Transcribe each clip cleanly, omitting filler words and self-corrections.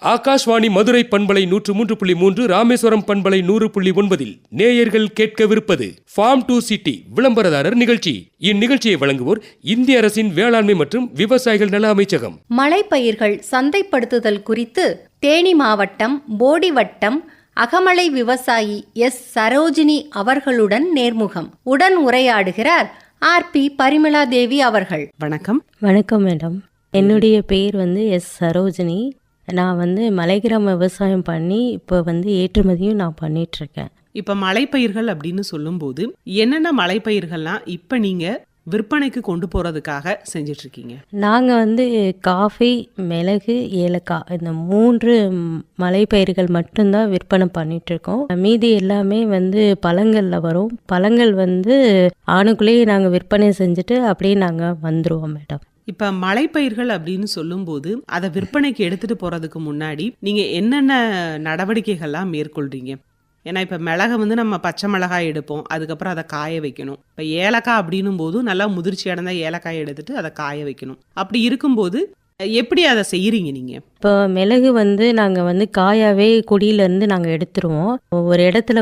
ஆகாஷ்வாணி மதுரை பண்பலை 103.3, ராமேஸ்வரம் பண்பலை 100.9 நேயர்கள் கேட்கவிருப்பது ஃபார்ம் டு சிட்டி விளம்பரதாரர் நிகழ்ச்சி. இந்நிகழ்ச்சியை வழங்குவோர் இந்திய அரசின் வேளாண்மை மற்றும் விவசாயிகள் நல அமைச்சகம். மலைப்பயிர்கள் சந்தைப்படுத்துதல் குறித்து தேனி மாவட்டம் போடி வட்டம் அகமலை விவசாயி எஸ் சரோஜினி அவர்களுடன் நேர்முகம். உடன் உரையாடுகிறார் ஆர்பி பரிமளா தேவி அவர்கள். வணக்கம். வணக்கம் மேடம். என்னுடைய பேர் எஸ் சரோஜினி. நான் மலைக்கிராம விவசாயம் பண்ணி இப்போ ஏற்றுமதியும் நான் பண்ணிகிட்ருக்கேன். இப்போ மலைப்பயிர்கள் அப்படின்னு சொல்லும்போது என்னென்ன மலைப்பயிர்கள்லாம் இப்போ நீங்கள் விற்பனைக்கு கொண்டு போகிறதுக்காக செஞ்சிட்ருக்கீங்க? நாங்கள் காஃபி, மிளகு, ஏலக்காய் இந்த 3 மலைப்பயிர்கள் மட்டும்தான் விற்பனை பண்ணிகிட்ருக்கோம். மீதி எல்லாமே பழங்களில் வரும். பழங்கள் ஆணுக்குள்ளேயே நாங்கள் விற்பனை செஞ்சுட்டு அப்படியே நாங்கள் வந்துடுவோம் மேடம். இப்போ மலைப்பயிர்கள் அப்படின்னு சொல்லும்போது அதை விற்பனைக்கு எடுத்துகிட்டு போகிறதுக்கு முன்னாடி நீங்கள் என்னென்ன நடவடிக்கைகள்லாம் மேற்கொள்கிறீங்க? ஏன்னா இப்போ மிளகை நம்ம பச்சை மிளகாய் எடுப்போம், அதுக்கப்புறம் அதை காய வைக்கணும். இப்போ ஏலக்காய் அப்படின்னும் போது நல்லா முதிர்ச்சி அடைந்த ஏலக்காய் எடுத்துட்டு அதை காய வைக்கணும். அப்படி இருக்கும்போது எப்படி அதை செய்கிறீங்க நீங்கள்? இப்போ மிளகு நாங்கள் காயாவே கொடியிலேருந்து நாங்கள் எடுத்துருவோம். ஒரு இடத்துல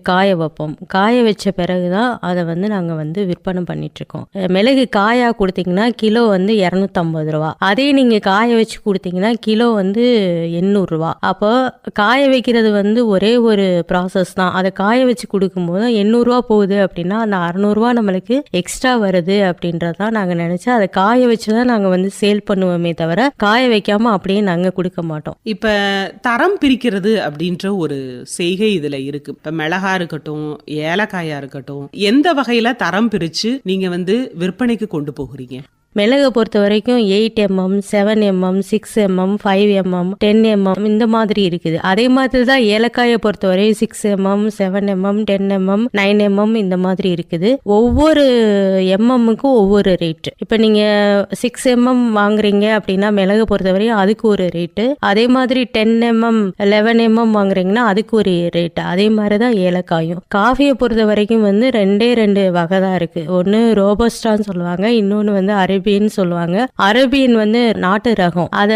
காய வைப்போம். காய வச்ச பிறகு தான் அதை நாங்கள் விற்பனை பண்ணிகிட்ருக்கோம். மிளகு காயாக கொடுத்தீங்கன்னா கிலோ 250 ரூபா. அதே நீங்கள் காய வச்சு கொடுத்தீங்கன்னா கிலோ 800 ரூபா. அப்போ காய வைக்கிறது ஒரே ஒரு ப்ராசஸ் தான். அதை காய வச்சு கொடுக்கும்போது 800 ரூபா போகுது அப்படின்னா அந்த 600 ரூபா நம்மளுக்கு எக்ஸ்ட்ரா வருது அப்படின்றதான் நாங்கள் நினச்சி அதை காய வச்சு தான் நாங்கள் சேல் பண்ணுவோமே தவிர காய வைக்காமல் அப்படியே நாங்கள் கொடுக்க மாட்டோம். இப்போ தரம் பிரிக்கிறது அப்படின்ற ஒரு செய்கை இதில் இருக்கு. இப்போ மிளகா இருக்கட்டும், ஏலக்காயா இருக்கட்டும், எந்த வகையில் தரம் பிரித்து நீங்கள் விற்பனைக்கு கொண்டு போகிறீங்க? மிளகை பொறுத்த வரைக்கும் 8 mm, 7 mm, 6 mm, 5 mm, 10 mm இந்த மாதிரி இருக்குது. அதே மாதிரி தான் ஏலக்காயை பொறுத்த வரையும் 6 mm, 7 mm, 10 mm, 9 mm இந்த மாதிரி இருக்குது. ஒவ்வொரு எம்எம்முக்கும் ஒவ்வொரு ரேட்டு. இப்போ நீங்கள் 6 mm வாங்குறீங்க அப்படின்னா மிளகை பொறுத்த வரையும் அதுக்கு ஒரு ரேட்டு. அதே மாதிரி 10 mm, 11 mm வாங்குறீங்கன்னா அதுக்கு ஒரு ரேட்டு. அதே மாதிரி தான் ஏலக்காயும். காஃபியை பொறுத்த வரைக்கும் 2 வகை தான் இருக்குது. ஒன்று ரோபஸ்டான்னு சொல்லுவாங்க, இன்னொன்று அரேபியன் சொல்லுவாங்க. அரேபியன் நாட்டு ரகம். அதை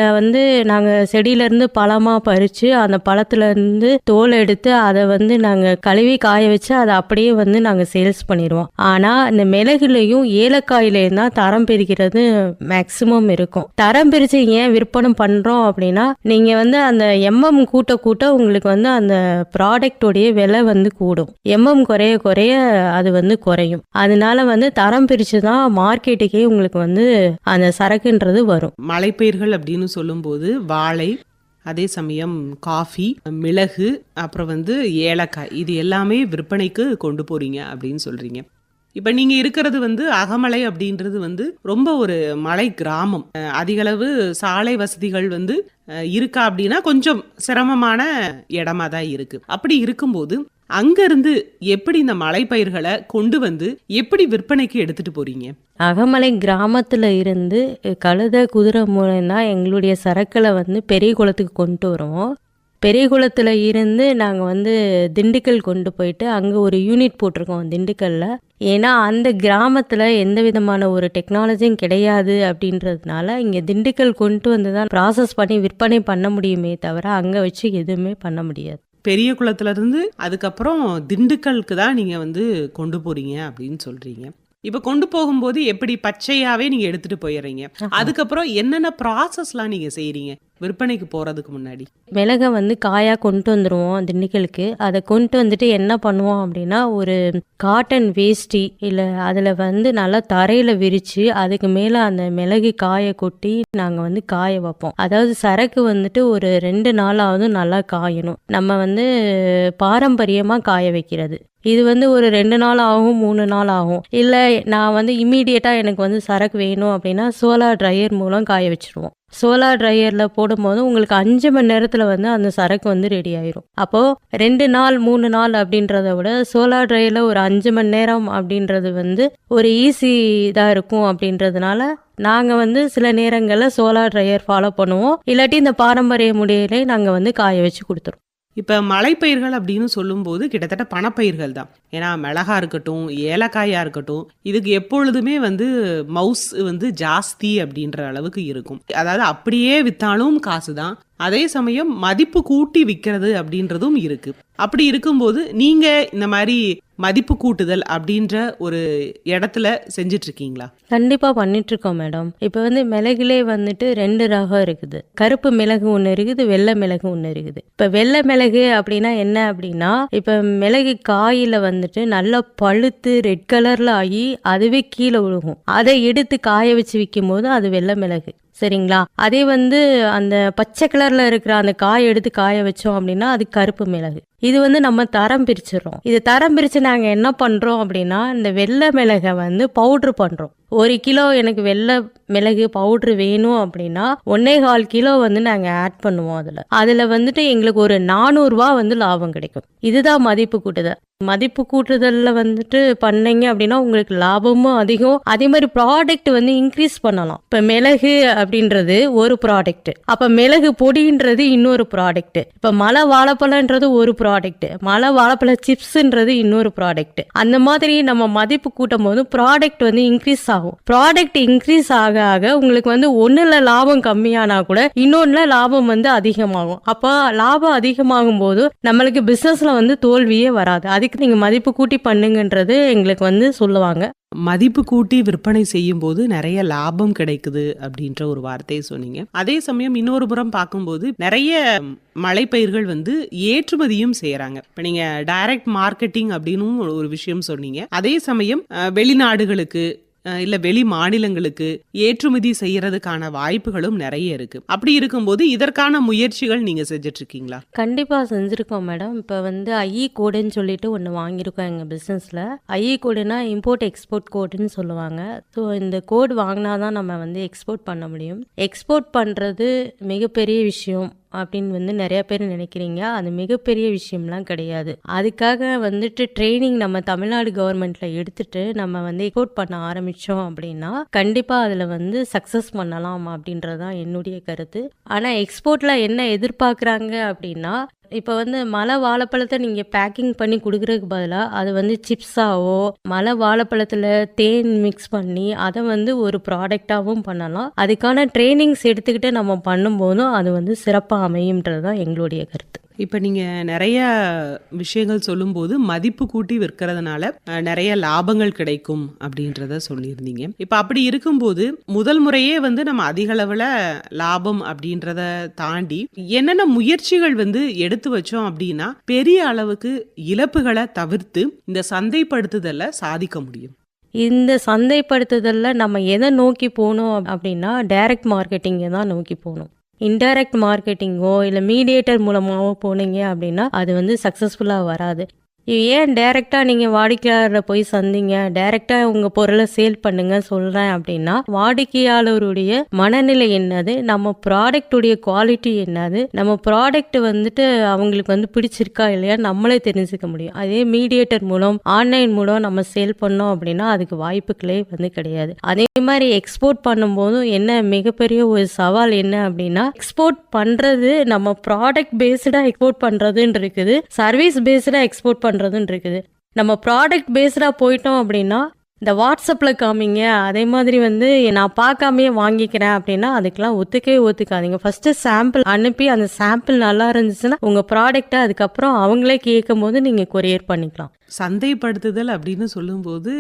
நாங்க செடியில இருந்து பழமா பறிச்சு அந்த பழத்துல இருந்து தோல் எடுத்து அதை நாங்க கழுவி காய வச்சு அதை அப்படியே நாங்க சேல்ஸ் பண்ணிடுவோம். ஆனா இந்த மிளகுலையும் ஏலக்காயிலையும் தான் தரம் பிரிக்கிறது மேக்சிமம் இருக்கும். தரம் பிரிச்சு ஏன் விற்பனை பண்றோம் அப்படின்னா நீங்க அந்த எம்எம் கூட்ட கூட்ட உங்களுக்கு அந்த ப்ராடக்டோடைய விலை கூடும். எம்எம் குறைய குறைய அது குறையும். அதனால தரம் பிரிச்சு தான் மார்க்கெட்டுக்கே உங்களுக்கு அந்த சரக்குன்றது வரும். மலைப்பயிர்கள் அப்படின்னு சொல்லும்போது வாழை, அதே சமயம் காஃபி, மிளகு, அப்புறம் ஏலக்காய், இது எல்லாமே விற்பனைக்கு கொண்டு போறீங்க அப்படின்னு சொல்றீங்க. இப்போ நீங்கள் இருக்கிறது அகமலை அப்படின்றது ரொம்ப ஒரு மலை கிராமம். அதிகளவு சாலை வசதிகள் இருக்கா அப்படின்னா கொஞ்சம் சிரமமான இடமா தான் இருக்கு. அப்படி இருக்கும்போது அங்கிருந்து எப்படி இந்த மலைப்பயிர்களை கொண்டு எப்படி விற்பனைக்கு எடுத்துட்டு போறீங்க? அகமலை கிராமத்துல இருந்து கழுத, குதிரை மூலம் தான் எங்களுடைய சரக்குகளை பெரிய குளத்துக்கு கொண்டு வருவோம். பெரிய குளத்துல இருந்து நாங்கள் திண்டுக்கல் கொண்டு போயிட்டு அங்கே ஒரு யூனிட் போட்டிருக்கோம் திண்டுக்கல்ல. ஏன்னா அந்த கிராமத்தில் எந்த விதமான ஒரு டெக்னாலஜியும் கிடையாது அப்படின்றதுனால இங்கே திண்டுக்கல் கொண்டு தான் ப்ராசஸ் பண்ணி விற்பனை பண்ண முடியுமே தவிர அங்கே வச்சு எதுவுமே பண்ண முடியாது. பெரிய குளத்துல இருந்து அதுக்கப்புறம் திண்டுக்கலுக்கு தான் நீங்க கொண்டு போறீங்க அப்படின்னு சொல்றீங்க. இப்ப கொண்டு போகும்போது எப்படி பச்சையாவே நீங்க எடுத்துட்டு போயிடுறீங்க? அதுக்கப்புறம் என்னென்ன ப்ராசஸ்லாம் நீங்க செய்யறீங்க விற்பனைக்கு போறதுக்கு முன்னாடி? மிளகை காயா கொண்டு வந்துருவோம் திண்டுக்கலுக்கு. அதை கொண்டு வந்துட்டு என்ன பண்ணுவோம் அப்படின்னா ஒரு காட்டன் வேஷ்டி இல்லை அதில் நல்லா தரையில விரிச்சு அதுக்கு மேலே அந்த மிளகு காய கொட்டி நாங்கள் காய வைப்போம். அதாவது சரக்கு ஒரு 2 நாளாவது நல்லா காயணும். நம்ம பாரம்பரியமாக காய வைக்கிறது. இது ஒரு 2 நாள் ஆகும், 3 நாள் ஆகும். இல்லை நான் இம்மீடியட்டாக எனக்கு சரக்கு வேணும் அப்படின்னா சோலார் ட்ரையர் மூலம் காய வச்சுருவோம். சோலார் ட்ரையரில் போடும்போது உங்களுக்கு 5 மணி நேரத்தில் அந்த சரக்கு ரெடி ஆயிரும். அப்போது 2 நாள் 3 நாள் அப்படின்றத விட சோலார் ட்ரையரில் ஒரு 5 மணி நேரம் அப்படின்றது ஒரு ஈஸி இதாக இருக்கும். அப்படின்றதுனால நாங்கள் சில நேரங்களில் சோலார் ட்ரையர் ஃபாலோ பண்ணுவோம். இல்லாட்டி இந்த பாரம்பரிய முறையிலே நாங்கள் காய வச்சு கொடுத்துருவோம். இப்போ மலைப்பயிர்கள் அப்படின்னு சொல்லும்போது கிட்டத்தட்ட பணப்பயிர்கள் தான். ஏன்னா மிளகா இருக்கட்டும், ஏலக்காயா இருக்கட்டும், இதுக்கு எப்பொழுதுமே மவுஸ் ஜாஸ்தி அப்படின்ற அளவுக்கு இருக்கும். அதாவது அப்படியே வித்தாலும் காசு தான், அதே சமயம் மதிப்பு கூட்டி விற்கிறது அப்படின்றதும் இருக்கு. அப்படி இருக்கும்போது நீங்க இந்த மாதிரி மதிப்பு கூட்டுதல் அப்படின்ற ஒரு இடத்துல செஞ்சிட்டு இருக்கீங்களா? கண்டிப்பா பண்ணிட்டு இருக்கோம் மேடம். இப்ப மிளகுலே 2 ரகம் இருக்குது. கருப்பு மிளகு ஒண்ணு இருக்குது, வெள்ளை மிளகு ஒண்ணு இருக்குது. இப்ப வெள்ளை மிளகு அப்படின்னா என்ன அப்படின்னா, இப்ப மிளகு காயில நல்லா பழுத்து ரெட் கலர்ல ஆகி அதுவே கீழே விழுகும். அதை எடுத்து காய வச்சு விற்கும் போது அது வெள்ளை மிளகு. சரிங்களா? அதே அந்த பச்சை கலர்ல இருக்கிற அந்த காய் எடுத்து காய வச்சோம் அப்படின்னா அது கருப்பு மிளகு. இது நம்ம தரம் பிரிச்சிடறோம். இது தரம் பிரிச்சு நாங்க என்ன பண்றோம் அப்படின்னா, இந்த வெள்ளை மிளகை பவுடர் பண்றோம். 1 கிலோ எனக்கு வெள்ளை மிளகு பவுடர் வேணும் அப்படின்னா 1.25 கிலோ நாங்க ஆட் பண்ணுவோம். அதுல எங்களுக்கு ஒரு 400 ரூபாய் லாபம் கிடைக்கும். இதுதான் மதிப்பு கூட்டுதல். மதிப்பு கூட்டுதல்ல பண்ணீங்க அப்படின்னா உங்களுக்கு லாபமும் அதிகம். அதே மாதிரி ப்ராடக்ட் இன்க்ரீஸ் பண்ணலாம். இப்ப மிளகு அப்படின்றது ஒரு ப்ராடக்ட், அப்ப மிளகு பொடின்றது இன்னொரு ப்ராடக்ட், இப்ப மலை வாழைப்பழம்ன்றது ஒரு ப்ராடக்ட், மலை வாழைப்பழ சிப்ஸ்ன்றது இன்னொரு ப்ராடக்ட். அந்த மாதிரி நம்ம மதிப்பு கூட்டும் போது ப்ராடக்ட் இன்க்ரீஸ் ஆகும். ப்ராடக்ட் இன்க்ரீஸ் ஆக ஆக உங்களுக்கு ஒண்ணுல லாபம் கம்மியானா கூட இன்னொன்னுல லாபம் அதிகமாகும். அப்ப லாபம் அதிகமாகும் போது நம்மளுக்கு பிசினஸ்ல தோல்வியே வராது. அதுக்கு நீங்க மதிப்பு கூட்டி பண்ணுங்கன்றது எங்களுக்கு சொல்லுவாங்க. மதிப்பு கூட்டி விற்பனை செய்யும் போது நிறைய லாபம் கிடைக்குது அப்படின்ற ஒரு வார்த்தையை சொன்னீங்க. அதே சமயம் இன்னொரு புறம் பார்க்கும்போது நிறைய மலைப்பயிர்கள் ஏற்றுமதியும் செய்யறாங்க. இப்ப நீங்க டைரக்ட் மார்க்கெட்டிங் அப்படின்னு ஒரு விஷயம் சொன்னீங்க. அதே சமயம் வெளிநாடுகளுக்கு இல்ல வெளி மாநிலங்களுக்கு ஏற்றுமதி செய்யறதுக்கான வாய்ப்புகளும் நிறைய இருக்கு. அப்படி இருக்கும்போது இதற்கான முயற்சிகள் நீங்க செஞ்சிட்டு இருக்கீங்களா? கண்டிப்பா செஞ்சிருக்கோம் மேடம். இப்ப ஐஇ கோடுன்னு சொல்லிட்டு ஒன்று வாங்கியிருக்கோம் எங்க பிசினஸ்ல. ஐஇ கோடுனா இம்போர்ட் எக்ஸ்போர்ட் கோடுன்னு சொல்லுவாங்க. ஸோ இந்த கோடு வாங்கினாதான் நம்ம எக்ஸ்போர்ட் பண்ண முடியும். எக்ஸ்போர்ட் பண்றது மிகப்பெரிய விஷயம் அப்படின்னு நிறைய பேர் நினைக்கிறீங்க. அது மிகப்பெரிய விஷயம்லாம் கிடையாது. அதுக்காக ட்ரைனிங் நம்ம தமிழ்நாடு கவர்மெண்ட்ல எடுத்துட்டு நம்ம எக்ஸ்போர்ட் பண்ண ஆரம்பிச்சோம் அப்படின்னா கண்டிப்பா அதுல சக்சஸ் பண்ணலாம் அப்படின்றதான் என்னுடைய கருத்து. ஆனா எக்ஸ்போர்ட்ல என்ன எதிர்பார்க்கறாங்க அப்படின்னா, இப்ப மலை வாழைப்பழத்தை நீங்க பேக்கிங் பண்ணி கொடுக்கறதுக்கு பதிலா அது சிப்ஸாவோ மலை வாழைப்பழத்துல தேன் மிக்ஸ் பண்ணி அதை ஒரு ப்ராடக்டாவும் பண்ணலாம். அதுக்கான ட்ரைனிங்ஸ் எடுத்துக்கிட்டு நம்ம பண்ணும்போதும் அது சிறப்பா அமையும்ன்றதுதான் எங்களுடைய கருத்து. இப்ப நீங்க நிறைய விஷயங்கள் சொல்லும்போது மதிப்பு கூட்டி விற்கிறதுனால நிறைய லாபங்கள் கிடைக்கும் அப்படின்றத சொல்லியிருந்தீங்க. இப்ப அப்படி இருக்கும்போது முதல் முறையே நம்ம அதிக அளவுல லாபம் அப்படின்றத தாண்டி என்னென்ன முயற்சிகள் எடுத்து வச்சோம் அப்படின்னா பெரிய அளவுக்கு இழப்புகளை தவிர்த்து இந்த சந்தைப்படுத்துதல சாதிக்க முடியும்? இந்த சந்தைப்படுத்துதல்ல நம்ம எதை நோக்கி போகணும் அப்படின்னா டைரக்ட் மார்க்கெட்டிங்கை தான் நோக்கி போகணும். இன்டைரக்ட் மார்க்கெட்டிங்கோ இல்லை மீடியேட்டர் மூலமாகவோ போனீங்க அப்படின்னா அது சக்ஸஸ்ஃபுல்லாக வராது. ஏன் டைரெக்டாக நீங்கள் வாடிக்கையாளரை போய் சந்திங்க, டைரெக்டாக உங்கள் பொருளை சேல் பண்ணுங்க சொல்கிறேன் அப்படின்னா, வாடிக்கையாளருடைய மனநிலை என்னது, நம்ம ப்ராடக்டுடைய குவாலிட்டி என்னது, நம்ம ப்ராடக்ட் அவங்களுக்கு பிடிச்சிருக்கா இல்லையா நம்மளே தெரிஞ்சுக்க முடியும். அதே மீடியேட்டர் மூலம் ஆன்லைன் மூலம் நம்ம சேல் பண்ணோம் அப்படின்னா அதுக்கு வாய்ப்புகளே கிடையாது. அதே மாதிரி எக்ஸ்போர்ட் பண்ணும்போதும் என்ன மிகப்பெரிய ஒரு சவால் என்ன அப்படின்னா, எக்ஸ்போர்ட் பண்ணுறது நம்ம ப்ராடக்ட் பேஸ்டாக எக்ஸ்போர்ட் பண்ணுறதுன்னு இருக்குது, சர்வீஸ் பேஸ்டாக எக்ஸ்போர்ட் பண்ணுறதுன்னு இருக்குது. நம்ம ப்ராடக்ட் பேஸ்டா போயிட்டோம் அப்படின்னா இந்த வாட்ஸ்அப்பில் காமிங்க, அதே மாதிரி நான் பார்க்காமையே வாங்கிக்கிறேன் அப்படின்னா அதுக்கெல்லாம் ஒத்துக்காதீங்க. ஃபர்ஸ்ட் சாம்பிள் அனுப்பி அந்த சாம்பிள் நல்லா இருந்துச்சுன்னா உங்கள் ப்ராடக்டை அதுக்கப்புறம் அவங்களே கேட்கும் போது நீங்கள் கொரியர் பண்ணிக்கலாம். சந்தைப்படுத்துதல் அப்படின்னு சொல்லும்போது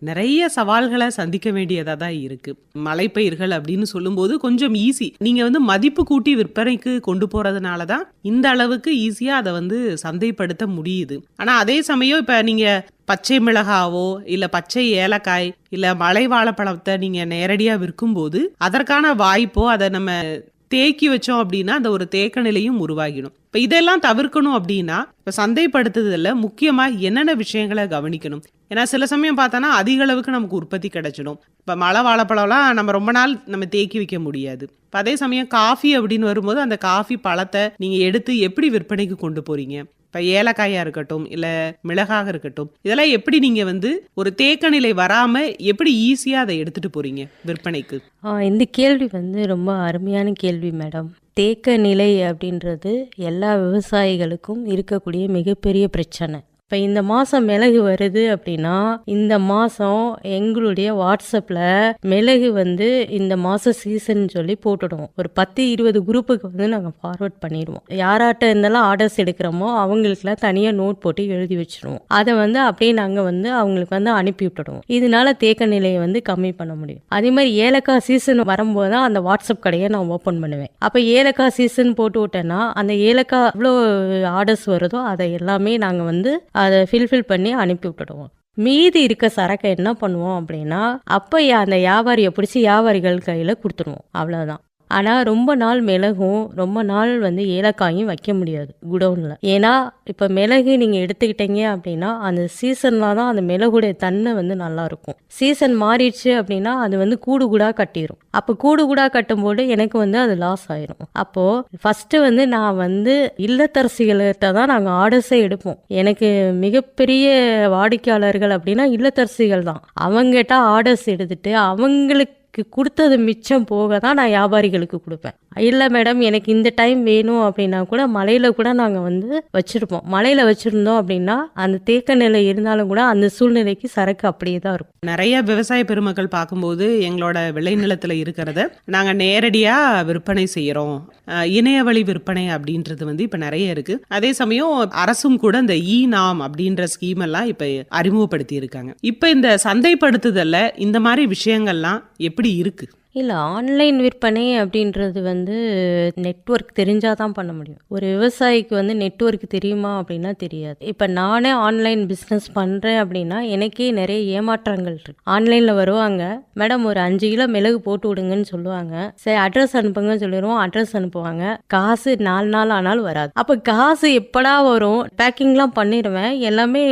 நிறைய சவால்களை சந்திக்க வேண்டியதா தான் இருக்கு. மலைப்பயிர்கள் அப்படின்னு சொல்லும்போது கொஞ்சம் ஈஸி, நீங்க மதிப்பு கூட்டி விற்பனைக்கு கொண்டு போறதுனால தான் இந்த அளவுக்கு ஈஸியா அதை சந்தைப்படுத்த முடியுது. ஆனா அதே சமயம் இப்ப நீங்க பச்சை மிளகாவோ இல்ல பச்சை ஏலக்காய் இல்ல மலை வாழைப்பழத்தை நீங்க நேரடியா விற்கும்போது அதற்கான வாய்ப்போ அதை நம்ம தேக்கி வச்சோம் அப்படின்னா அந்த ஒரு தேக்க நிலையும் உருவாகிடும். இப்ப இதெல்லாம் தவிர்க்கணும் அப்படின்னா இப்ப சந்தைப்படுத்துதல்ல முக்கியமா என்னென்ன விஷயங்களை கவனிக்கணும்? ஏன்னா சில சமயம் பார்த்தோன்னா அதிக அளவுக்கு நமக்கு உற்பத்தி கிடைச்சிடும். இப்ப மலை வாழைப்பழம்லாம் நம்ம ரொம்ப நாள் நம்ம தேக்கி வைக்க முடியாது. இப்ப அதே சமயம் காஃபி அப்படின்னு வரும்போது அந்த காஃபி பழத்தை நீங்க எடுத்து எப்படி விற்பனைக்கு கொண்டு போறீங்க? இப்ப ஏலக்காயா இருக்கட்டும் இல்ல மிளகாக இருக்கட்டும், இதெல்லாம் எப்படி நீங்க ஒரு தேக்க நிலை வராம எப்படி ஈஸியா அதை எடுத்துட்டு போறீங்க விற்பனைக்கு? இந்த கேள்வி ரொம்ப அருமையான கேள்வி மேடம். தேக்க நிலை அப்படின்றது எல்லா விவசாயிகளுக்கும் இருக்கக்கூடிய மிகப்பெரிய பிரச்சனை. இப்போ இந்த மாதம் மிளகு வருது அப்படின்னா இந்த மாதம் எங்களுடைய வாட்ஸ்அப்பில் மிளகு வந்து இந்த மாதம் சீசன் சொல்லி போட்டுடுவோம். ஒரு 10-20 குரூப்புக்கு வந்து நாங்கள் ஃபார்வர்ட் பண்ணிடுவோம். யாராட்ட இருந்தாலும் ஆர்டர்ஸ் எடுக்கிறோமோ அவங்களுக்குலாம் தனியாக நோட் போட்டு எழுதி வச்சுருவோம். அதை வந்து அப்படியே நாங்கள் வந்து அவங்களுக்கு வந்து அனுப்பி விட்டுடுவோம். இதனால தேக்க நிலையை வந்து கம்மி பண்ண முடியும். அதே மாதிரி ஏலக்காய் சீசன் வரும்போது தான் அந்த வாட்ஸ்அப் கடையை நான் ஓப்பன் பண்ணுவேன். அப்போ ஏலக்காய் சீசன் போட்டு விட்டேன்னா அந்த ஏலக்காய் எவ்வளோ ஆர்டர்ஸ் வருதோ அதை எல்லாமே நாங்கள் வந்து அதை ஃபில்ஃபில் பண்ணி அனுப்பி விட்டுடுவோம். மீதி இருக்க சரக்கை என்ன பண்ணுவோம் அப்படின்னா அப்போ அந்த வியாபாரியை பிடிச்சி வியாபாரிகள் கையில் கொடுத்துருவோம். அவ்வளோதான். ஆனால் ரொம்ப நாள் மிளகும் ரொம்ப நாள் வந்து ஏலக்காயும் வைக்க முடியாது குடோனில். ஏன்னா இப்போ மிளகு நீங்கள் எடுத்துக்கிட்டீங்க அப்படின்னா அந்த சீசனில் தான் அந்த மிளகுடைய தன்மை வந்து நல்லாயிருக்கும். சீசன் மாறிடுச்சு அப்படின்னா அது வந்து கூடு கூடாக கட்டிடும். அப்போ கூடு கூடாக கட்டும்போது எனக்கு வந்து அது லாஸ் ஆயிரும். அப்போது ஃபஸ்ட்டு வந்து நான் வந்து இல்லத்தரசிகள்கிட்ட தான் நாங்கள் ஆர்டர்ஸே எடுப்போம். எனக்கு மிகப்பெரிய வாடிக்கையாளர்கள் அப்படின்னா இல்லத்தரசிகள் தான். அவங்ககிட்ட ஆர்டர்ஸ் எடுத்துட்டு அவங்களுக்கு கொடுத்தது மிச்சம் போக தான் நான் வியாபாரிகளுக்கு கொடுப்பேன். இல்லை மேடம் எனக்கு இந்த டைம் வேணும் அப்படின்னா கூட மலையில் கூட நாங்கள் வந்து வச்சுருப்போம். மலையில் வச்சுருந்தோம் அப்படின்னா அந்த தேக்க நிலை இருந்தாலும் கூட அந்த சூழ்நிலைக்கு சரக்கு அப்படியே தான் இருக்கும். நிறைய விவசாய பெருமக்கள் பார்க்கும்போது எங்களோட விளைநிலத்தில் இருக்கிறத நாங்கள் நேரடியாக விற்பனை செய்கிறோம். இணைய வழி விற்பனை அப்படின்றது வந்து இப்போ நிறைய இருக்குது. அதே சமயம் அரசும் கூட இந்த நாம் அப்படின்ற ஸ்கீம் எல்லாம் இப்போ அறிமுகப்படுத்தி இருக்காங்க. இப்போ இந்த சந்தைப்படுத்துதல்ல இந்த மாதிரி விஷயங்கள்லாம் எப்படி இருக்கு? இல்லை, ஆன்லைன் விற்பனை அப்படின்றது வந்து நெட்வொர்க் தெரிஞ்சால் தான் பண்ண முடியும். ஒரு விவசாயிக்கு வந்து நெட்வொர்க் தெரியுமா அப்படின்னா தெரியாது. இப்போ நானே ஆன்லைன் பிஸ்னஸ் பண்ணுறேன் அப்படின்னா எனக்கே நிறைய ஏமாற்றங்கள் இருக்கு. ஆன்லைனில் வருவாங்க, மேடம் ஒரு 5 கிலோ மிளகு போட்டு விடுங்கன்னு சொல்லுவாங்க. சரி அட்ரஸ் அனுப்புங்கன்னு சொல்லிடுவோம், அட்ரஸ் அனுப்புவாங்க. காசு 4 நாள் ஆனாலும் வராது. அப்போ காசு எப்படா வரும்? பேக்கிங்லாம் பண்ணிடுவேன், எல்லாமே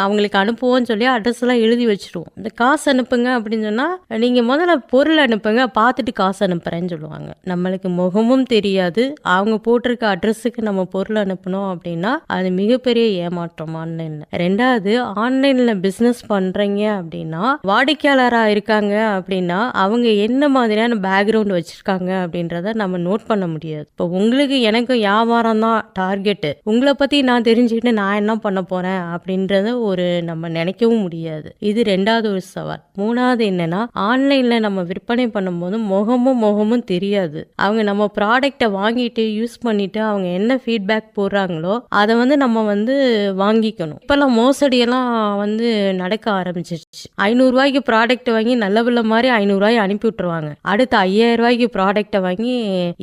அவங்களுக்கு அனுப்புவோன்னு சொல்லி அட்ரஸ்லாம் எழுதி வச்சுருவோம். இந்த காசு அனுப்புங்க அப்படின்னு சொன்னால் நீங்கள் முதல்ல பொருள் அனுப்புங்க, பார்த்துட்டு காசு அனுப்புறேன்னு சொல்லுவாங்க. நம்மளுக்கு முகமும் தெரியாது, அவங்க போட்டிருக்க அட்ரஸுக்கு நம்ம பொருள் அனுப்பணும் அப்படின்னா அது மிகப்பெரிய ஏமாற்றம் ஆன்லைன்ல. 2வது, ஆன்லைன்ல பிசினஸ் பண்றீங்க அப்படின்னா வாடிக்கையாளராக இருக்காங்க அப்படின்னா அவங்க என்ன மாதிரியான பேக்ரவுண்ட் வச்சிருக்காங்க அப்படின்றத நம்ம நோட் பண்ண முடியாது. இப்போ உங்களுக்கு எனக்கும் வியாபாரம் தான் டார்கெட்டு, உங்களை பத்தி நான் தெரிஞ்சுக்கிட்டு நான் என்ன பண்ண போறேன் அப்படின்றத ஒரு நம்ம நினைக்கவும் முடியாது. இது 2வது ஒரு சவால். 3வது என்னன்னா, ஆன்லைன்ல நம்ம விற்பனை பண்ணும்போது முகமும் தெரியாது. அவங்க நம்ம ப்ராடக்டை வாங்கிட்டு யூஸ் பண்ணிட்டு அவங்க என்ன ஃபீட்பேக் போடுறாங்களோ அதை வந்து நம்ம வந்து வாங்கிக்கணும். இப்பெல்லாம் மோசடியெல்லாம் வந்து நடக்க ஆரம்பிச்சிருச்சு. 500 ரூபாய்க்கு ப்ராடக்ட் வாங்கி நல்ல பிள்ளை மாதிரி 500 ரூபாய் அனுப்பி விட்டுருவாங்க. அடுத்து 5000 ரூபாய்க்கு ப்ராடக்டை வாங்கி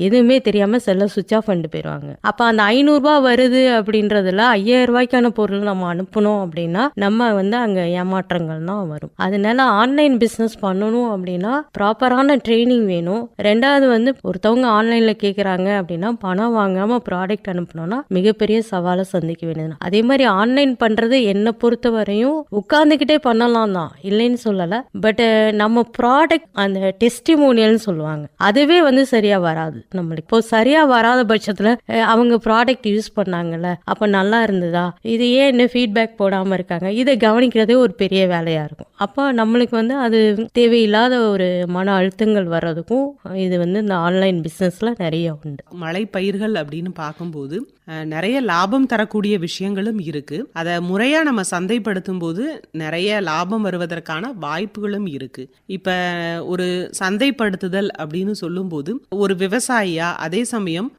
எதுவுமே தெரியாம செல்ல சுவிட்ச் ஆஃப் பண்ணிட்டு போயிடுவாங்க. அப்ப அந்த 500 ரூபாய் வருது அப்படின்றதுல 5000 ரூபாய்க்கான பொருள் நம்ம அனுப்பணும் அப்படின்னா நம்ம வந்து அங்க ஏமாற்றங்கள் தான் வரும். அதனால ஆன்லைன் பிசினஸ் பண்ணணும் அப்படின்னா ப்ராப்பரான ட்ரைனிங் வேணும். 2வது வந்து ஒருத்தவங்க ஆன்லைன்ல கேட்குறாங்க அப்படின்னா பணம் வாங்காம ப்ராடக்ட் அனுப்பணும்னா மிகப்பெரிய சவாலை சந்திக்க வேண்டியது. அதே மாதிரி ஆன்லைன் பண்றது என்னை பொறுத்த வரையும் உட்கார்ந்துக்கிட்டே பண்ணலாம் தான், இல்லைன்னு சொல்லலை. பட் நம்ம ப்ராடக்ட் அந்த டெஸ்டிமோனியல்னு சொல்லுவாங்க, அதுவே வந்து சரியா வராது. நம்மளுக்கு இப்போ சரியா வராத பட்சத்துல அவங்க ப்ராடக்ட் யூஸ் பண்ணாங்கல்ல, அப்ப நல்லா இருந்ததா, இது ஏன் என்ன ஃபீட்பேக் போடாம இருக்காங்க, இதை கவனிக்கிறதே ஒரு பெரிய வேலையா இருக்கும். அப்போ நம்மளுக்கு வந்து அது தேவையில்லாத ஒரு மன அழுத்தங்கள் வர்றதுக்கும் இது வந்து இந்த ஆன்லைன் பிஸ்னஸ்ல நிறைய உண்டு. மழை பயிர்கள் அப்படின்னு பார்க்கும்போது நிறைய லாபம் தரக்கூடிய விஷயங்களும் இருக்கு. அதை முறையா நம்ம சந்தைப்படுத்தும் போது நிறைய லாபம் வருவதற்கான வாய்ப்புகளும் இருக்கு. இப்ப ஒரு சந்தைப்படுத்துதல் அப்படின்னு சொல்லும் போது ஒரு விவசாயியா, அதே சமயம்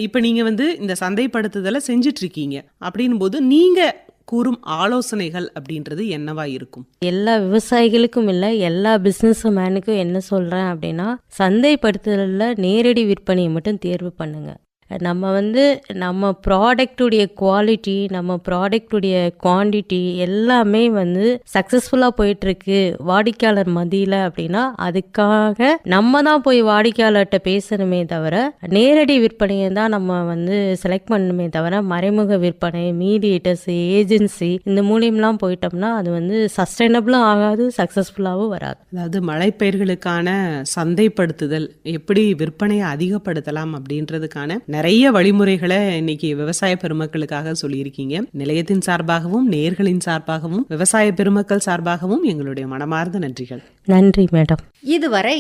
இப்ப நீங்க வந்து இந்த சந்தைப்படுத்துதலை செஞ்சிட்டு இருக்கீங்க அப்படின்னும் போது நீங்க கூறும் ஆலோசனைகள் அப்படின்றது என்னவா இருக்கும்? எல்லா விவசாயிகளுக்கும் இல்லை, எல்லா பிஸ்னஸ் மேனுக்கும் என்ன சொல்றேன் அப்படின்னா, சந்தைப்படுத்துதல்ல நேரடி விற்பனையை மட்டும் தேர்வு பண்ணுங்க. நம்ம வந்து நம்ம ப்ராடக்டுடைய குவாலிட்டி, நம்ம ப்ராடக்டுடைய குவான்டிட்டி எல்லாமே வந்து சக்ஸஸ்ஃபுல்லாக போயிட்டுருக்கு வாடிக்கையாளர் மத்தியில் அப்படின்னா அதுக்காக நம்ம தான் போய் வாடிக்கையாளர்கிட்ட பேசணுமே தவிர நேரடி விற்பனையை தான் நம்ம வந்து செலக்ட் பண்ணணுமே தவிர மறைமுக விற்பனை, மீடியேட்டர்ஸ், ஏஜென்சி இந்த மூலியம்லாம் போயிட்டோம்னா அது வந்து சஸ்டைனபிளும் ஆகாது, சக்ஸஸ்ஃபுல்லாகவும் வராது. அதாவது மலைப்பயிர்களுக்கான சந்தைப்படுத்துதல் எப்படி விற்பனையை அதிகப்படுத்தலாம் அப்படின்றதுக்கான நிறைய வழிமுறைகளை இன்னைக்கு விவசாய பெருமக்களுக்காக சொல்லியிருக்கீங்க. நிலையத்தின் சார்பாகவும் நேயர்களின் சார்பாகவும் விவசாய பெருமக்கள் சார்பாகவும் எங்களுடைய மனமார்ந்த நன்றிகள். நன்றி மேடம். இதுவரை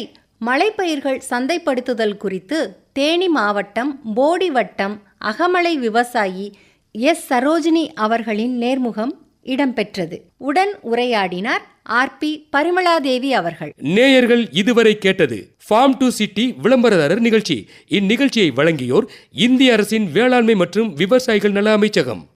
மலைப்பயிர்கள் சந்தைப்படுத்துதல் குறித்து தேனி மாவட்டம் போடி வட்டம் அகமலை விவசாயி எஸ் சரோஜினி அவர்களின் நேர்முகம் இடம்பெற்றது. உடன் உரையாடினார் RP பரிமளாதேவி அவர்கள். நேயர்கள் இதுவரை கேட்டது ஃபார்ம் டு சிட்டி விளம்பரதாரர் நிகழ்ச்சி. இந்நிகழ்ச்சியை வழங்கியோர் இந்திய அரசின் வேளாண்மை மற்றும் விவசாயிகள் நல அமைச்சகம்.